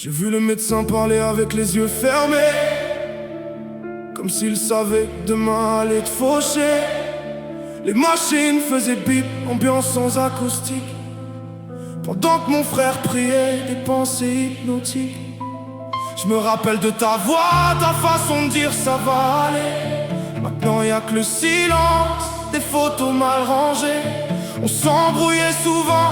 J'ai vu le médecin parler avec les yeux fermés, comme s'il savait que demain allait te faucher. Les machines faisaient bip, ambiance sans acoustique, pendant que mon frère priait des pensées hypnotiques. Je me rappelle de ta voix, ta façon de dire ça va aller. Maintenant y'a que le silence, des photos mal rangées. On s'embrouillait souvent,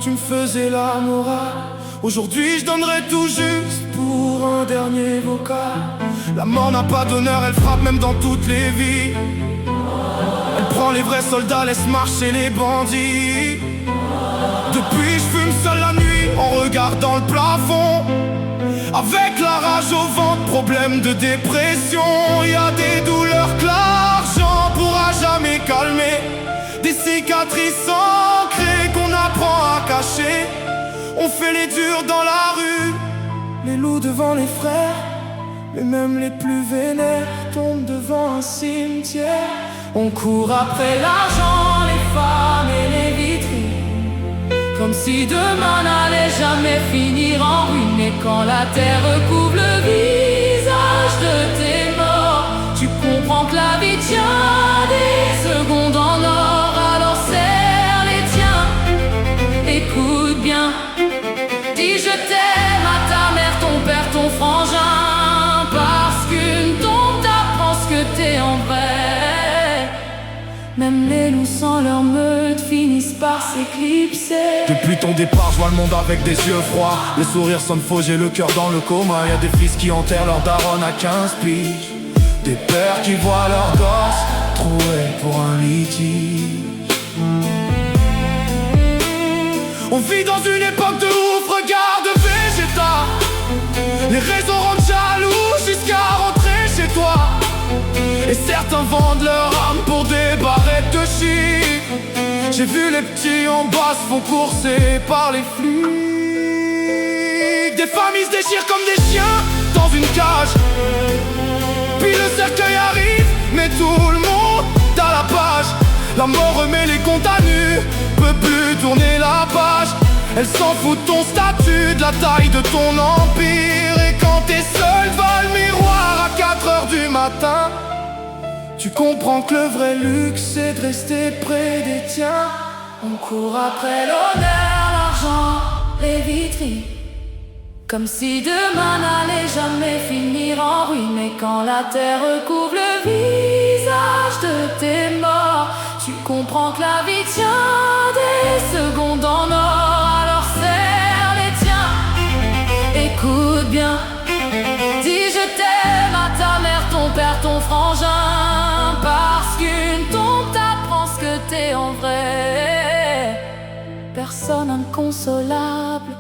tu me faisais la morale. Aujourd'hui je donnerais tout juste pour un dernier vocal. La mort n'a pas d'honneur, elle frappe même dans toutes les vies. Elle prend les vrais soldats, laisse marcher les bandits. Depuis je fume seul la nuit en regardant le plafond, avec la rage au ventre, problème de dépression. Y a des douleurs que l'argent pourra jamais calmer, des cicatrices ancrées qu'on apprend à cacher. On fait les durs dans la rue, les loups devant les frères, mais même les plus vénères tombent devant un cimetière. On court après l'argent, les femmes et les vitrines, comme si demain n'allait jamais finir en ruine. Et quand la terre recouvre le visage de tes morts, tu comprends que la vie tient des secondes en or. Alors serre les tiens, écoute bien, dis je t'aime à ta mère, ton père, ton frangin, parce qu'une tombe t'apprend ce que t'es en vrai. Même les loups sans leur meute finissent par s'éclipser. Depuis ton départ, je vois le monde avec des yeux froids. Les sourires sonnent faux, j'ai le cœur dans le coma. Y'a des fils qui enterrent leur daronne à 15 piges, des pères qui voient leurs gosses troués pour un litige. On vit dans une époque de ouf, regarde Vegeta. Les réseaux rendent jaloux jusqu'à rentrer chez toi. Et certains vendent leur âme pour des barrettes de chic. J'ai vu les petits en bas se font courser par les flics. Des familles se déchirent comme des chiens dans une cage. Puis le cercueil arrive, mais tout le monde à la page. La mort remet les comptes à nu, peut plus tourner la page. Elle s'en fout de ton statut, de la taille de ton empire. Et quand t'es seul devant le miroir à 4 heures du matin, tu comprends que le vrai luxe c'est de rester près des tiens. On court après l'honneur, l'argent, les vitrines, comme si demain n'allait jamais finir en ruine. Et quand la terre recouvre le visage de tes morts, tu comprends que la vie tient des secondes en or. Alors serre les tiens, écoute bien, dis je t'aime à ta mère, ton père, ton frangin, parce qu'une tombe t'apprend ce que t'es en vrai. Personne inconsolable